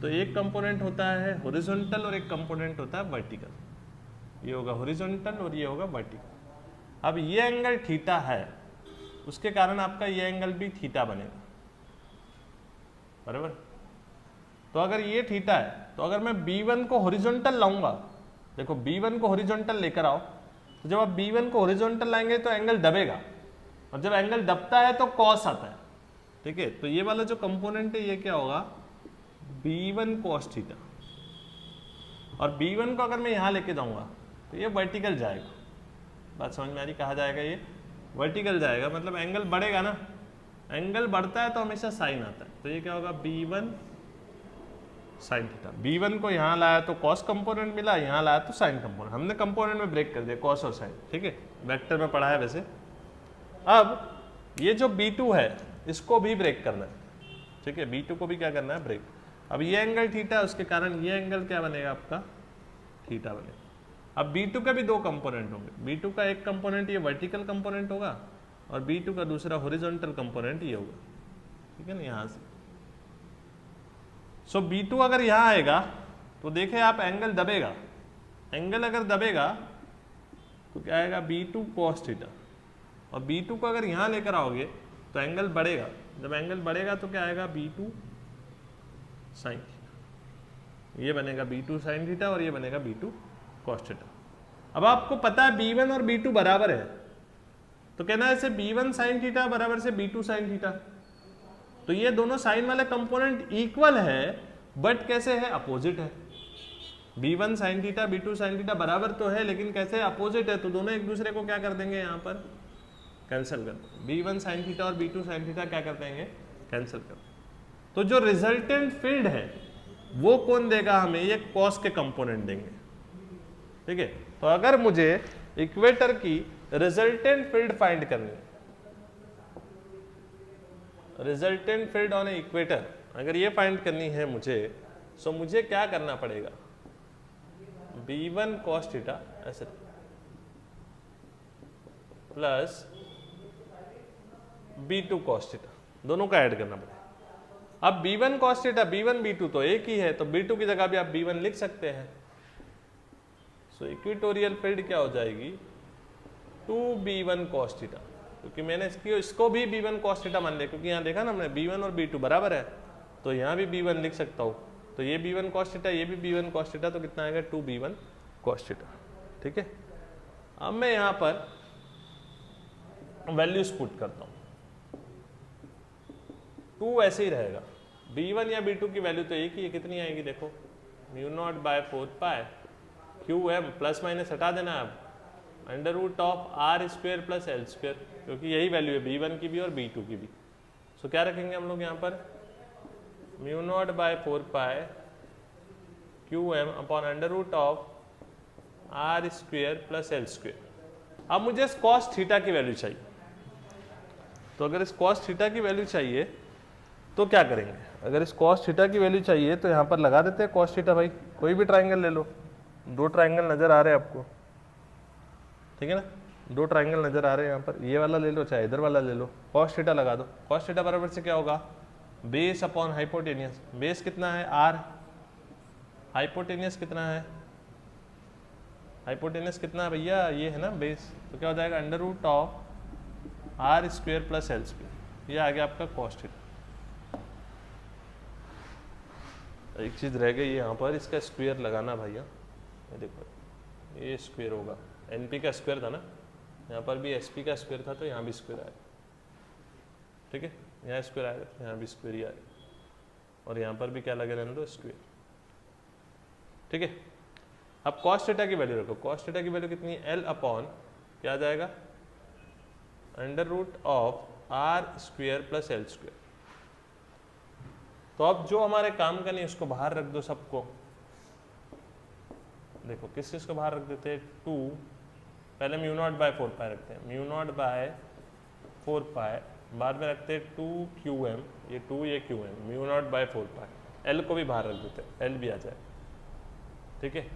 तो एक कंपोनेंट होता है हॉरिजॉन्टल और एक कंपोनेंट होता है वर्टिकल। ये होगा हॉरिजॉन्टल और ये होगा वर्टिकल। अब ये एंगल थीटा है, उसके कारण आपका ये एंगल भी थीटा बनेगा बराबर। तो अगर ये थीटा है तो अगर मैं B1 को हॉरिजॉन्टल लाऊंगा, देखो B1 को हॉरिजॉन्टल लेकर आओ, तो जब आप B1 को हॉरिजॉन्टल लाएंगे तो एंगल दबेगा, और जब एंगल दबता है तो कॉस आता है। ठीक है, तो ये वाला जो कंपोनेंट है ये क्या होगा, B1 cos थीटा। और B1 को अगर मैं यहां लेके जाऊंगा तो ये वर्टिकल जाएगा। बात समझ में आ रही, कहा जाएगा ये वर्टिकल जाएगा, मतलब एंगल बढ़ेगा ना, एंगल बढ़ता है तो हमेशा साइन आता है। तो ये क्या होगा, B1 साइन थीटा। B1 को यहाँ लाया तो कॉस कंपोनेंट मिला, यहाँ लाया तो साइन कंपोनेंट। हमने कंपोनेंट में ब्रेक कर दिया कॉस और साइन। ठीक है, वेक्टर में पढ़ा है वैसे। अब ये जो B2 है इसको भी ब्रेक करना है। ठीक है, B2 को भी क्या करना है, ब्रेक। अब ये एंगल थीटा, उसके कारण ये एंगल क्या बनेगा आपका, थीटा बनेगा। अब B2 का भी दो कंपोनेंट होंगे, B2 का एक कंपोनेंट ये वर्टिकल कंपोनेंट होगा और B2 का दूसरा हॉरिजॉन्टल कंपोनेंट ये होगा। ठीक है ना, यहां से। सो B2 अगर यहां आएगा तो देखें आप एंगल दबेगा, एंगल अगर दबेगा तो क्या आएगा, B2 cos थीटा। और B2 को अगर यहां लेकर आओगे तो एंगल बढ़ेगा, जब एंगल बढ़ेगा तो क्या आएगा, B2 साइन थीटा। ये बनेगा B2 साइन थीटा और ये बनेगा B2 cos थीटा। अब आपको पता है B1 और B2 बराबर है, तो कहना है इसे B1 साइन थीटा बराबर से B2 साइन थीटा। तो ये दोनों साइन वाले कंपोनेंट इक्वल है, बट कैसे है, अपोजिट है। B1 sine theta B2 sine theta बराबर तो है, लेकिन कैसे अपोजिट है, तो दोनों एक दूसरे को क्या कर देंगे, यहाँ पर कैंसिल कर देंगे। B1 साइन थीटा और B2 साइन थीटा क्या कर देंगे, कैंसिल कर देंगे। तो जो रिजल्टेंट फील्ड है वो कौन देगा हमें, ये कॉस के कंपोनेंट देंगे। ठीक है, तो अगर मुझे इक्वेटर की रिजल्टेंट फील्ड फाइंड करनी है, resultant field on a equator अगर ये फाइंड करनी है मुझे, सो मुझे क्या करना पड़ेगा, B1 cos थीटा ऐसे प्लस B2 cos थीटा, दोनों का ऐड करना पड़ेगा। अब B1 cos theta B1 B2 तो एक ही है, तो B2 की जगह भी आप B1 लिख सकते हैं। सो इक्वेटोरियल फील्ड क्या हो जाएगी, 2B1 cos थीटा, क्योंकि मैंने इसको भी B1 cos थीटा मान लिया, क्योंकि यहाँ देखा ना हमने B1 और B2 बराबर है, तो यहाँ भी B1 लिख सकता हूँ। तो ये B1 cos थीटा, ये भी B1 cos थीटा, तो कितना आएगा, 2B1 cos थीटा। ठीक है, अब मैं यहाँ पर वैल्यूज पुट करता हूँ। 2 ऐसे ही रहेगा, B1 या B2 की वैल्यू तो एक ही है, कितनी आएगी देखो, mu not by 4 pi Q M, plus minus हटा देना आप, under root of R square plus L square, क्योंकि यही वैल्यू है B1 की भी और B2 की भी। सो क्या रखेंगे हम लोग यहाँ पर, mu not by 4 pi Q M upon under root of R square plus L square. अब मुझे इस cos थीटा की वैल्यू चाहिए, तो अगर इस cos थीटा की वैल्यू चाहिए तो क्या करेंगे, अगर इस cos थीटा की वैल्यू चाहिए तो यहाँ पर लगा देते हैं cos थीटा। भाई कोई भी ट्राइंगल ले लो, दो ट्राइंगल नजर आ रहे हैं आपको, ठीक है ना, दो ट्राइंगल नजर आ रहे हैं यहाँ पर, ये वाला ले लो चाहे इधर वाला ले लो, cos थीटा लगा दो। cos थीटा बराबर से क्या होगा, बेस अपॉन हाइपोटेनियस। बेस कितना है, r, हाइपोटेनियस कितना है, हाइपोटेनियस कितना है भैया, ये है ना बेस, तो क्या हो जाएगा, under root of R square plus L square. ये आ गया आपका cos थीटा। एक चीज रह गई यहाँ पर, इसका स्क्वायर लगाना भैया, ये देखो ये स्क्वायर होगा, NP का स्क्वायर था ना, यहाँ पर भी SP का स्क्वायर था तो यहाँ भी स्क्वायर आएगा, ठीक है, यहाँ स्क्वायर आएगा तो यहाँ भी स्क्वायर ही आएगा, और यहाँ पर भी क्या लगे रहने दो, स्क्वायर, ठीक है। अब कॉस थीटा की वैल्यू रखो, कॉस थीटा की वैल्यू कितनी है, L अपॉन क्या आ जाएगा, under root of R square plus L square. तो अब जो हमारे काम का नहीं उसको बाहर रख दो सबको, देखो किस चीज को बाहर रख देते हैं, 2, पहले म्यू नॉट बाय 4 पाई रखते हैं, म्यू नॉट बाय 4 पाई, बाद में रखते हैं 2QM, ये 2 ये QM, mu naught by 4 pi, L को भी बाहर रख देते हैं, L भी आ जाए, ठीक है।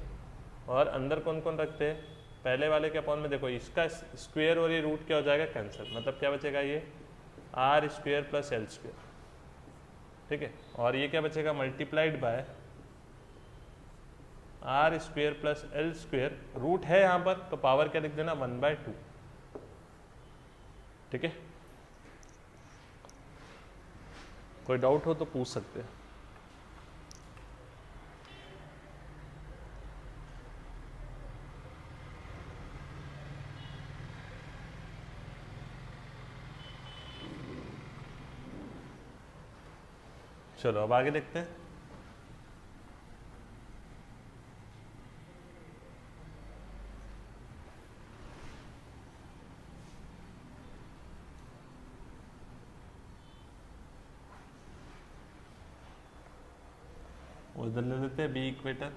और अंदर कौन कौन रखते हैं, पहले वाले के अपॉन में देखो इसका स्क्वायर और ये रूट क्या हो जाएगा, कैंसिल, मतलब क्या बचेगा, ये R square plus L square, ठीक है। और ये क्या बचेगा, multiplied by R square plus L square, root है यहाँ पर तो पावर क्या लिख देना, 1/2, ठीक है। कोई डाउट हो तो पूछ सकते हैं। चलो अब आगे देखते हैं। उधर ले लेते हैं बी इक्वेटर,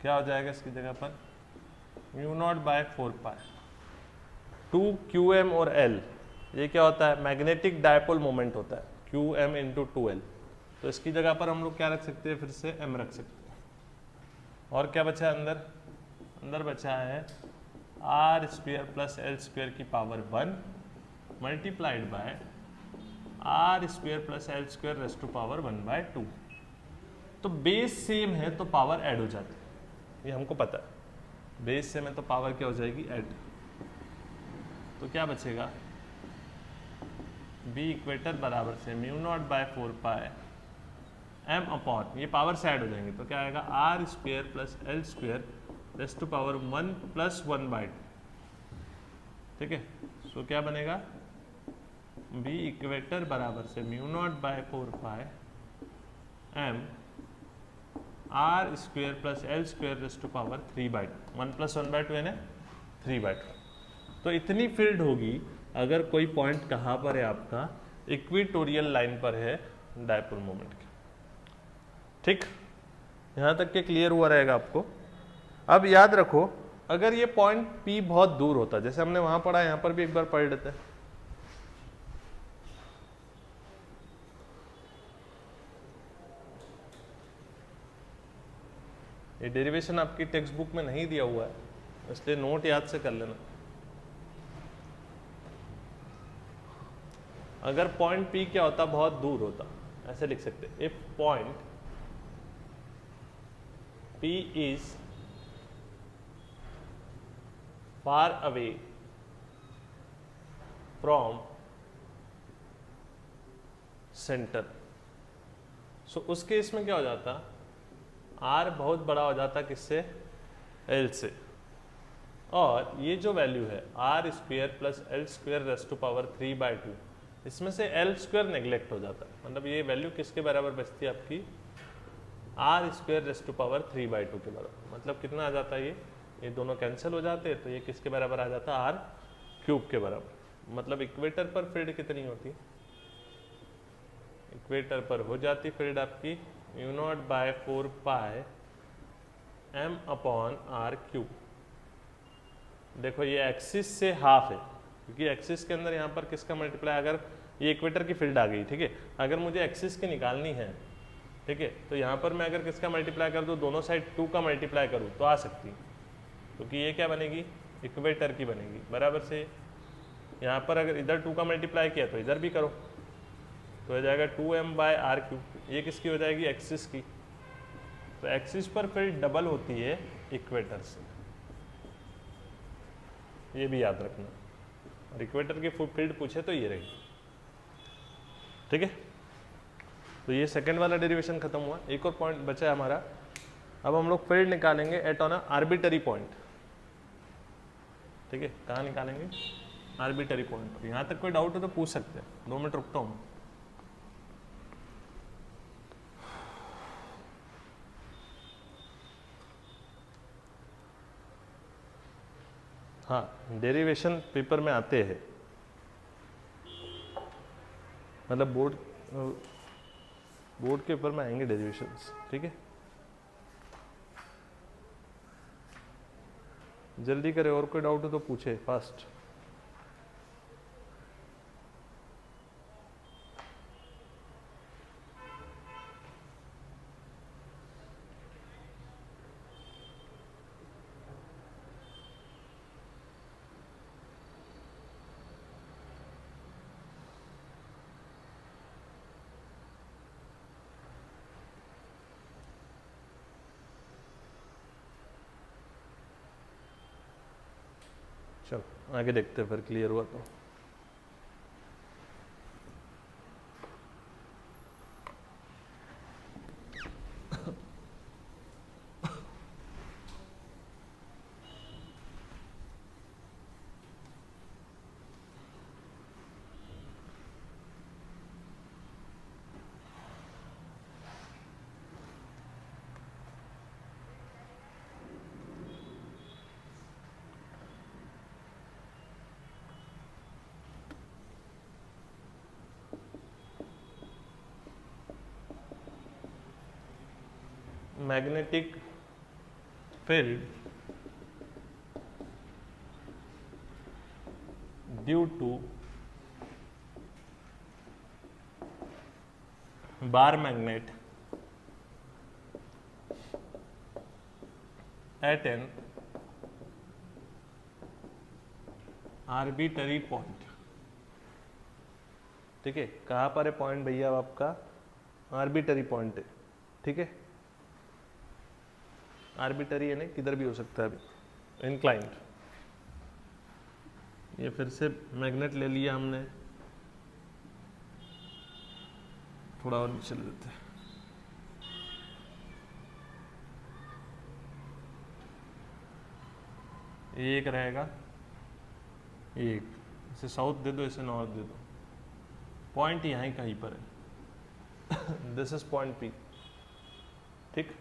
क्या हो जाएगा इसकी जगह पर, mu not by 4 pi, 2QM और L, ये क्या होता है, मैग्नेटिक डायपोल मोमेंट होता है, QM इंटू 2L, तो इसकी जगह पर हम लोग क्या रख सकते हैं, फिर से M रख सकते हैं। और क्या बचा है अंदर, अंदर बचा है R square plus L square की power 1 multiplied by R square plus L square raise to power 1/2। तो बेस सेम है तो पावर ऐड हो जाती है, ये हमको पता है, बेस सेम है तो पावर क्या हो जाएगी, ऐड। तो क्या बचेगा, बी इक्वेटर बराबर से mu not by 4 pi M upon, ये पावर से ऐड हो जाएंगे तो क्या आएगा, R square plus L square raise to power 1 plus 1/2, ठीक है। सो क्या बनेगा, बी इक्वेटर बराबर से mu not by 4 pi M R square plus L square raise to power 3/2, 1 plus 1/2 है ना, 3/2। तो इतनी फील्ड होगी अगर कोई पॉइंट कहाँ पर है आपका, इक्वेटोरियल लाइन पर है डायपोल मोमेंट के, ठीक। यहाँ तक के क्लियर हुआ रहेगा आपको। अब याद रखो अगर ये पॉइंट P बहुत दूर होता, जैसे हमने वहां पढ़ा, यहाँ पर भी एक बार पढ़ लेते हैं। ये डेरिवेशन आपकी टेक्स्ट बुक में नहीं दिया हुआ है, इसलिए नोट याद से कर लेना। अगर पॉइंट P क्या होता, बहुत दूर होता, ऐसे लिख सकते, if point P is far away from centre, so उस केस में क्या हो जाता, R बहुत बड़ा हो जाता किससे, L से, और ये जो वैल्यू है R square plus L square raise to power 3/2, इसमें से L स्क्वायर नेग्लेक्ट हो जाता है, मतलब ये वैल्यू किसके बराबर बचती है आपकी, R square raise to power 3/2 के बराबर। मतलब कितना आ जाता है, ये दोनों कैंसिल हो जाते हैं तो ये किसके बराबर आ जाता है, R क्यूब के बराबर। मतलब इक्वेटर पर फील्ड कितनी होती है, इक्वेटर पर हो जाती फील्ड आपकी mu naught by 4 pi M upon R cube. देखो ये एक्सिस से हाफ है, क्योंकि एक्सिस के अंदर यहाँ पर किसका मल्टीप्लाई, अगर ये इक्वेटर की फील्ड आ गई, ठीक है, अगर मुझे एक्सिस की निकालनी है, ठीक है, तो यहाँ पर मैं अगर किसका मल्टीप्लाई कर दूँ, दोनों साइड 2 का मल्टीप्लाई करूँ तो आ सकती है, क्योंकि ये क्या बनेगी, इक्वेटर की बनेगी, बराबर से यहाँ पर अगर इधर 2 का मल्टीप्लाई किया तो इधर भी करो तो हो जाएगा 2M बाय R क्यूब। ये किसकी हो जाएगी, एक्सिस की। तो एक्सिस पर फील्ड डबल होती है इक्वेटर से, ये भी याद रखना। और इक्वेटर की फील्ड पूछे तो ये रहेगी, ठीक है। तो ये सेकंड वाला डेरिवेशन खत्म हुआ। एक और पॉइंट बचा है हमारा, अब हम लोग फील्ड निकालेंगे एट ऑन आर्बिटरी पॉइंट। ठीक है, कहाँ निकालेंगे? आर्बिटरी पॉइंट पर। यहाँ तक कोई डाउट हो तो पूछ सकते हैं। 2 मिनट रुकता हूँ। हाँ, डेरिवेशन पेपर में आते हैं, मतलब बोर्ड के पेपर में आएंगे डेरिवेशंस। ठीक है, जल्दी करे, और कोई डाउट हो तो पूछे फास्ट। चलो आगे देखते हैं, फिर क्लियर हुआ तो। Magnetic field due to bar magnet at an arbitrary point. ठीक है, कहाँ पर है पॉइंट भैया? आपका आर्बिटरी पॉइंट है। ठीक है, आर्बिटरी है ना, किधर भी हो सकता है। अभी इंक्लाइंड, ये फिर से मैग्नेट ले लिया हमने, थोड़ा और नीचे ले लेते हैं। एक रहेगा, एक इसे साउथ दे दो, इसे नॉर्थ दे दो। पॉइंट यहाँ ही कहीं पर है। This is point P. ठीक,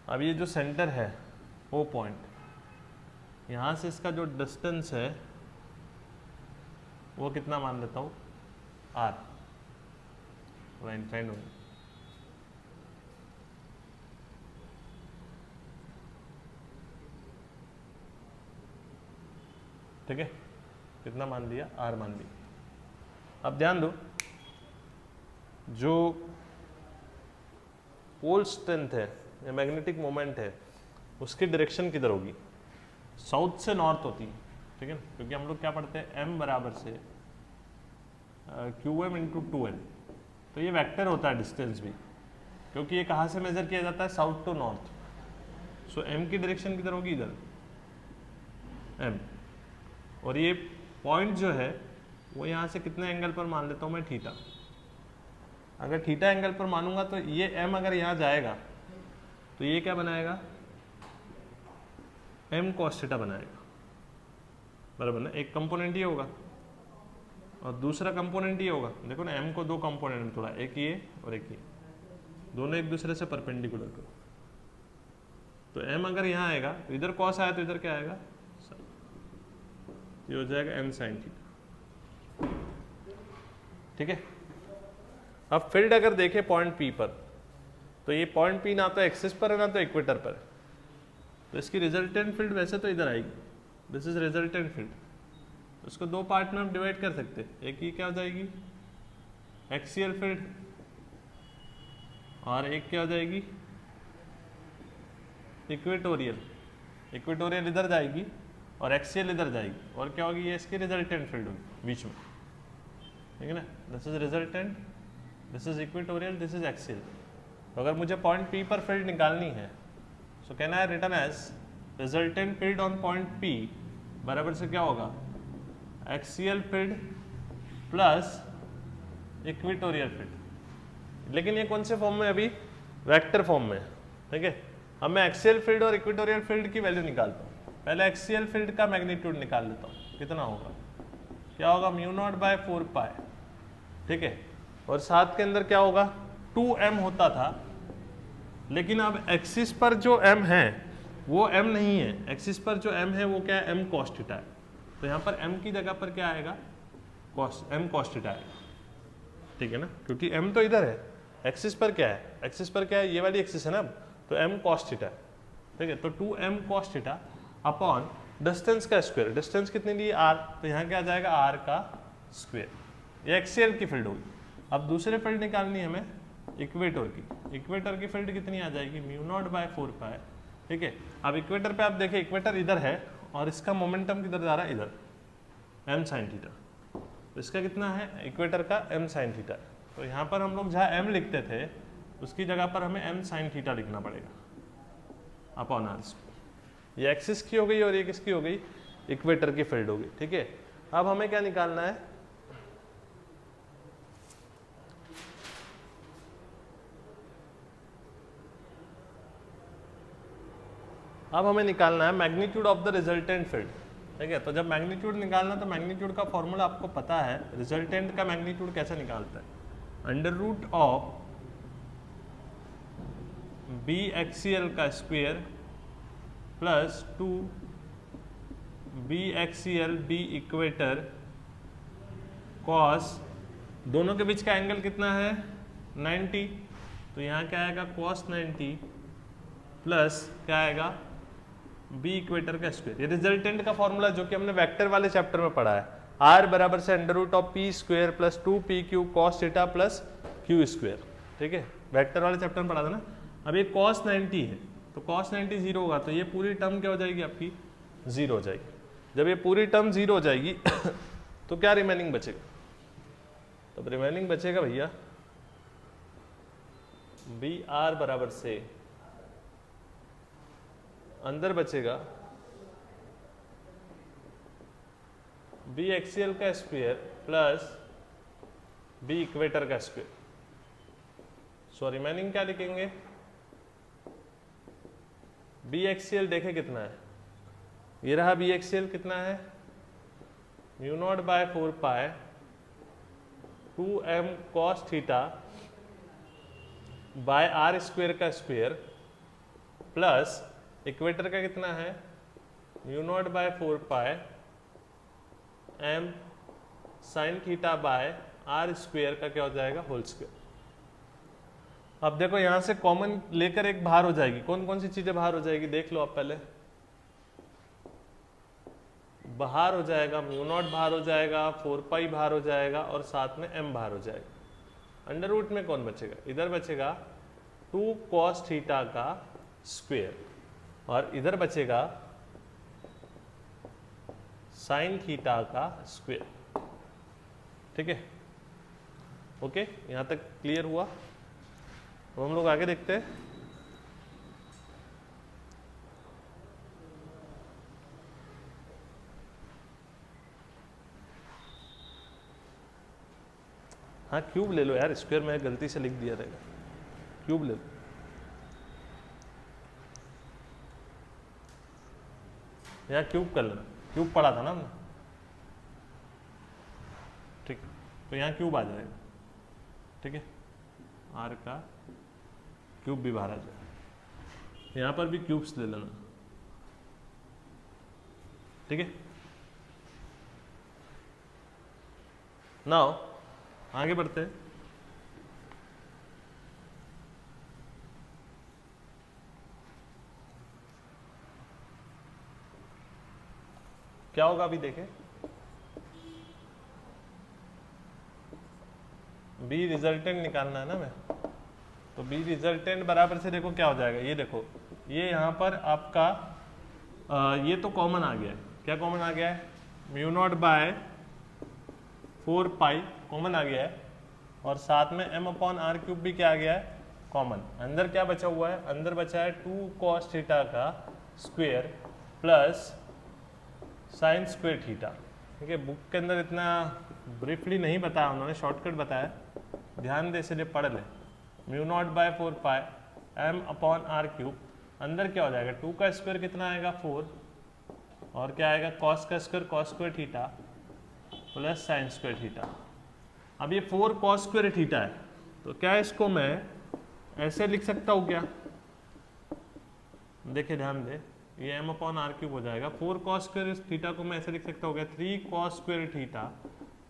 अब ये जो सेंटर है वो पॉइंट, यहाँ से इसका जो डिस्टेंस है वो कितना मान लेता हूँ? r। फाइंड होगा। ठीक है, कितना मान लिया? r मान लिया। अब ध्यान दो, जो पोल स्ट्रेंथ है या मैग्नेटिक मोमेंट है उसकी डायरेक्शन किधर होगी? साउथ से नॉर्थ होती है। ठीक है ना, क्योंकि हम लोग क्या पढ़ते हैं, m बराबर से QM इंटू 2L। तो ये वेक्टर होता है डिस्टेंस भी, क्योंकि ये कहाँ से मेजर किया जाता है? South to north. So m की डायरेक्शन किधर होगी? इधर m। और ये पॉइंट जो है वो यहाँ से कितने एंगल पर मान लेता हूँ मैं? थीटा। अगर थीटा एंगल पर मानूंगा तो ये m अगर यहाँ जाएगा तो ये क्या बनाएगा? m cos थीटा बनाएगा, बराबर ना। एक कंपोनेंट ये होगा और दूसरा कंपोनेंट ये होगा। देखो ना, m को 2 कंपोनेंट में तोड़ा, एक ये और एक ये, दोनों एक दूसरे से परपेंडिकुलर करो। तो m अगर यहाँ आएगा तो इधर cos आया तो इधर क्या आएगा? ये हो जाएगा m sin थीटा। ठीक है, अब फील्ड अगर देखें पॉइंट P पर, तो ये पॉइंट P ना तो एक्सिस पर है ना तो इक्वेटर पर है। तो इसकी रिजल्टेंट फील्ड वैसे तो इधर आएगी, दिस इज रिजल्टेंट फील्ड। उसको 2 पार्ट में हम डिवाइड कर सकते हैं। एक ही क्या हो जाएगी? एक्सियल फील्ड, और एक क्या हो जाएगी? इक्वेटोरियल। इक्वेटोरियल इधर जाएगी और एक्सियल इधर जाएगी, और क्या होगी? ये इसकी रिजल्टेंट फील्ड होगी बीच में। ठीक है ना, this is resultant, this is equatorial, this is axial. तो अगर मुझे पॉइंट P पर फील्ड निकालनी है, so can I written as resultant field on point P बराबर से क्या होगा? Axial field plus equatorial field. लेकिन ये कौन से फॉर्म में? अभी वेक्टर फॉर्म में। ठीक है, अब मैं एक्सियल फील्ड और इक्वेटोरियल फील्ड की वैल्यू निकालता हूँ। पहले एक्सियल फील्ड का मैग्नीट्यूड निकाल लेता हूँ, कितना होगा, क्या होगा, म्यू नॉट बाय 4 पाई, ठीक है। और साथ के अंदर क्या होगा, 2m होता था, लेकिन अब एक्सिस पर जो m है वो m नहीं है, एक्सिस पर जो m है वो क्या है, m cos थीटा है। तो यहाँ पर m की जगह पर क्या आएगा, m cos थीटा आएगा, ठीक है ना, क्योंकि m तो इधर है, एक्सिस पर क्या है, एक्सिस पर क्या है, ये वाली एक्सिस है ना, तो m cos थीटा है, ठीक है। तो 2m cos theta upon distance का स्क्वायर, डिस्टेंस कितनी दी r, तो यहाँ क्या आ जाएगा r का स्क्वायर, ये एक्सियल की फील्ड होगी। अब दूसरे फील्ड निकालनी है हमें इक्वेटर की, इक्वेटर की फील्ड कितनी आ जाएगी, म्यू नॉट बाय 4 पाई, ठीक है। अब इक्वेटर पे आप देखिए, इक्वेटर इधर है और इसका मोमेंटम किधर जा रहा है, इधर, m sin थीटा, तो इसका कितना है, इक्वेटर का m sin थीटा। तो यहाँ पर हम लोग जहाँ m लिखते थे उसकी जगह पर हमें m sin थीटा लिखना पड़ेगा अपॉन r स्क्वायर। ये एक्सिस की हो गई और ये किसकी हो गई, इक्वेटर की फील्ड हो गई, ठीक है। अब हमें क्या निकालना है, अब हमें निकालना है magnitude of the resultant field, ठीक है। तो जब मैग्नीट्यूड निकालना तो मैग्नीट्यूड का फॉर्मूला आपको पता है, रिजल्टेंट का मैग्नीट्यूड कैसे निकालता है, under root of B axial का square plus 2 B axial B equator cos, दोनों के बीच का एंगल कितना है 90, तो यहाँ क्या आएगा cos 90 प्लस क्या आएगा बी इक्वेटर का स्क्वायर। ये रिजल्टेंट का फॉर्मूला जो कि हमने वेक्टर वाले चैप्टर में पढ़ा है, r बराबर से under root of P square plus 2p cube cos theta plus q square, ठीक है, वेक्टर वाले चैप्टर में पढ़ा था ना। अब ये cos 90 है तो cos 90 जीरो होगा, तो ये पूरी टर्म क्या हो जाएगी आपकी, जीरो हो जाएगी। जब ये पूरी टर्म जीरो हो जाएगी तो क्या रिमेनिंग बचेगा, तब रिमेनिंग बचेगा भैया बी आर बराबर से अंदर बचेगा बी एक्सियल का स्क्वायर प्लस बी इक्वेटर का स्क्वायर। सो रिमेनिंग क्या लिखेंगे, बी एक्सियल देखे कितना है, ये रहा बी एक्सियल कितना है, mu not by 4 pi 2m cos theta by R square का स्क्वायर प्लस इक्वेटर का कितना है, mu not by 4 pi m sin theta by R square का क्या हो जाएगा, होल स्क्वायर। अब देखो यहां से कॉमन लेकर एक बाहर हो जाएगी, कौन कौन सी चीजें बाहर हो जाएगी देख लो आप, पहले बाहर हो जाएगा म्यू नॉट बाहर हो जाएगा, 4 पाई बाहर हो जाएगा और साथ में m बाहर हो जाएगा। अंडर रूट में कौन बचेगा, इधर बचेगा 2 cos थीटा का स्क्वायर और इधर बचेगा sin थीटा का स्क्वायर, ठीक है, ओके, यहां तक क्लियर हुआ। अब हम लोग आगे देखते हैं। हाँ क्यूब ले लो यार, स्क्वायर में गलती से लिख दिया रहेगा, क्यूब ले लो। यहाँ क्यूब कर लेना, क्यूब पढ़ा था ना हमने, ठीक, तो यहाँ क्यूब आ जाएगा, ठीक है, आर का क्यूब भी बाहर आ जाएगा, यहाँ पर भी क्यूब्स ले लेना, ठीक है। नाउ आगे बढ़ते हैं। क्या होगा अभी देखें, बी रिजल्टेंट निकालना है ना मैं, तो बी रिजल्टेंट बराबर से देखो क्या हो जाएगा, ये देखो ये यहाँ पर आपका ये तो कॉमन आ गया है, क्या कॉमन आ गया है, mu not by 4 pi common आ गया है और साथ में m अपॉन आर क्यूब भी क्या आ गया है, कॉमन। अंदर क्या बचा हुआ है, अंदर बचा है 2 cos थीटा का square plus sine square theta, ठीक है। बुक के अंदर इतना ब्रीफली नहीं बताया उन्होंने, शॉर्टकट बताया, ध्यान दे इसलिए पढ़ ले। Mu not by 4 pi m upon R cube अंदर क्या हो जाएगा, 2 का स्क्वायर कितना आएगा 4, और क्या आएगा कॉस का square cos square theta plus sine square theta. अब ये 4 कॉस स्क्वायर थीटा है, तो क्या इसको मैं ऐसे लिख सकता हूँ क्या, देखिए ध्यान दे, ये m/r³ हो जाएगा। 4 कॉस स्क्वायर थीटा को मैं ऐसे लिख सकता हूँ क्या, 3 cos square theta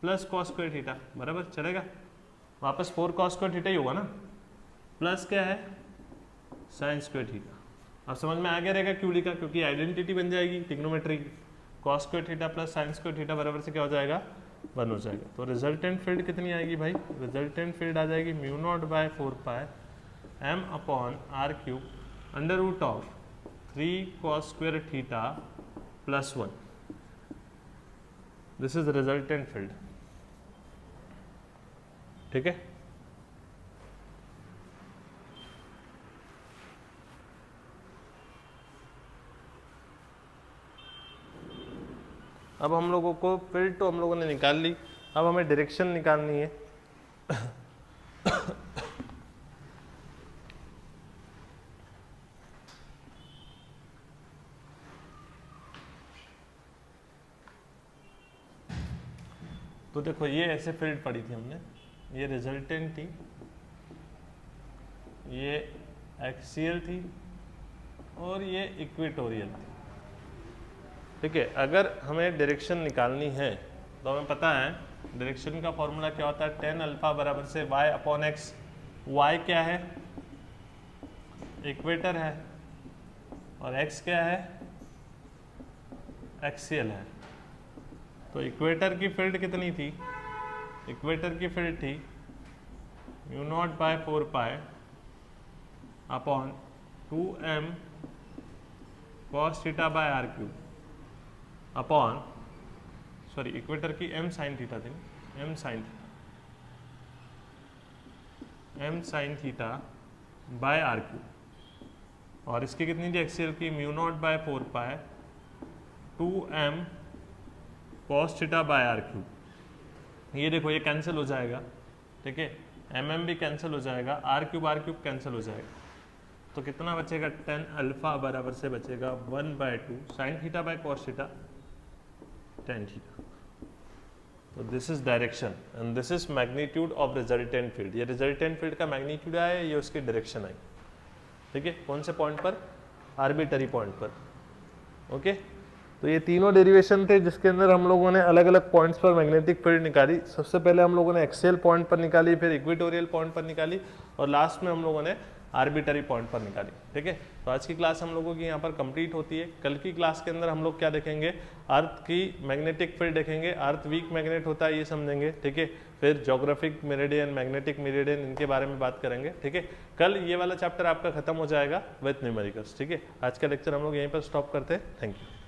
plus cos square theta, बराबर चलेगा, वापस 4 कॉस स्क्वायर थीटा ही होगा ना, प्लस क्या है साइन स्क्वायर थीटा। अब समझ में आ गया रहेगा क्यों लिखा, क्योंकि आइडेंटिटी बन जाएगी ट्रिग्नोमेट्री की, cos square theta plus sine square theta बराबर से क्या हो जाएगा 1 हो जाएगा। तो रिजल्टेंट फील्ड कितनी आएगी भाई, रिजल्टेंट फील्ड आ जाएगी μ0/4π m/r³ √3 cos square theta plus 1। This is resultant field, ठीक है। अब हम लोगों को फील्ड तो हम लोगों ने निकाल ली, अब हमें डायरेक्शन निकालनी है। तो देखो ये ऐसे फील्ड पड़ी थी हमने, ये रिजल्टेंट थी, ये एक्सियल थी और ये इक्वेटोरियल थी, ठीक है। अगर हमें डायरेक्शन निकालनी है तो हमें पता है डायरेक्शन का फॉर्मूला क्या होता है, tan अल्फा बराबर से y/x। y क्या है, इक्वेटर है, और x क्या है, एक्सियल है। तो इक्वेटर की फील्ड कितनी थी, इक्वेटर की फील्ड थी μ0/4π upon 2m cos θ/r³ upon, sorry equator की m sin थीटा थी, m sin θ/r³, और इसकी कितनी थी एक्सियल की μ0/4π 2m cos θ/r³। ये देखो ये कैंसिल हो जाएगा, ठीक है, भी कैंसिल हो जाएगा, r³ कैंसिल हो जाएगा, तो कितना बचेगा, tan अल्फा बराबर से बचेगा 1/2 sin θ/cos θ tan θ। तो this is direction and this is magnitude of resultant field. ये रिजल्टेंट फील्ड का मैग्नीट्यूड आया, ये उसकी डायरेक्शन आई, ठीक है, कौन से पॉइंट पर, आर्बिटरी पॉइंट पर, ओके। तो ये तीनों डेरिवेशन थे जिसके अंदर हम लोगों ने अलग अलग पॉइंट्स पर मैग्नेटिक फील्ड निकाली। सबसे पहले हम लोगों ने एक्सियल पॉइंट पर निकाली, फिर इक्वेटोरियल पॉइंट पर निकाली, और लास्ट में हम लोगों ने आर्बिटरी पॉइंट पर निकाली, ठीक है। तो आज की क्लास हम लोगों की यहाँ पर कंप्लीट होती है। कल की क्लास के अंदर हम लोग क्या देखेंगे, अर्थ की मैग्नेटिक फील्ड देखेंगे, अर्थ वीक मैग्नेट होता है ये समझेंगे, ठीक है। फिर ज्योग्राफिक मेरिडियन, मैग्नेटिक मेरिडियन, इनके बारे में बात करेंगे, ठीक है। कल ये वाला चैप्टर आपका खत्म हो जाएगा विथ न्यूमेरिकल्स, ठीक है। आज का लेक्चर हम लोग यहीं पर स्टॉप करते हैं। Thank you.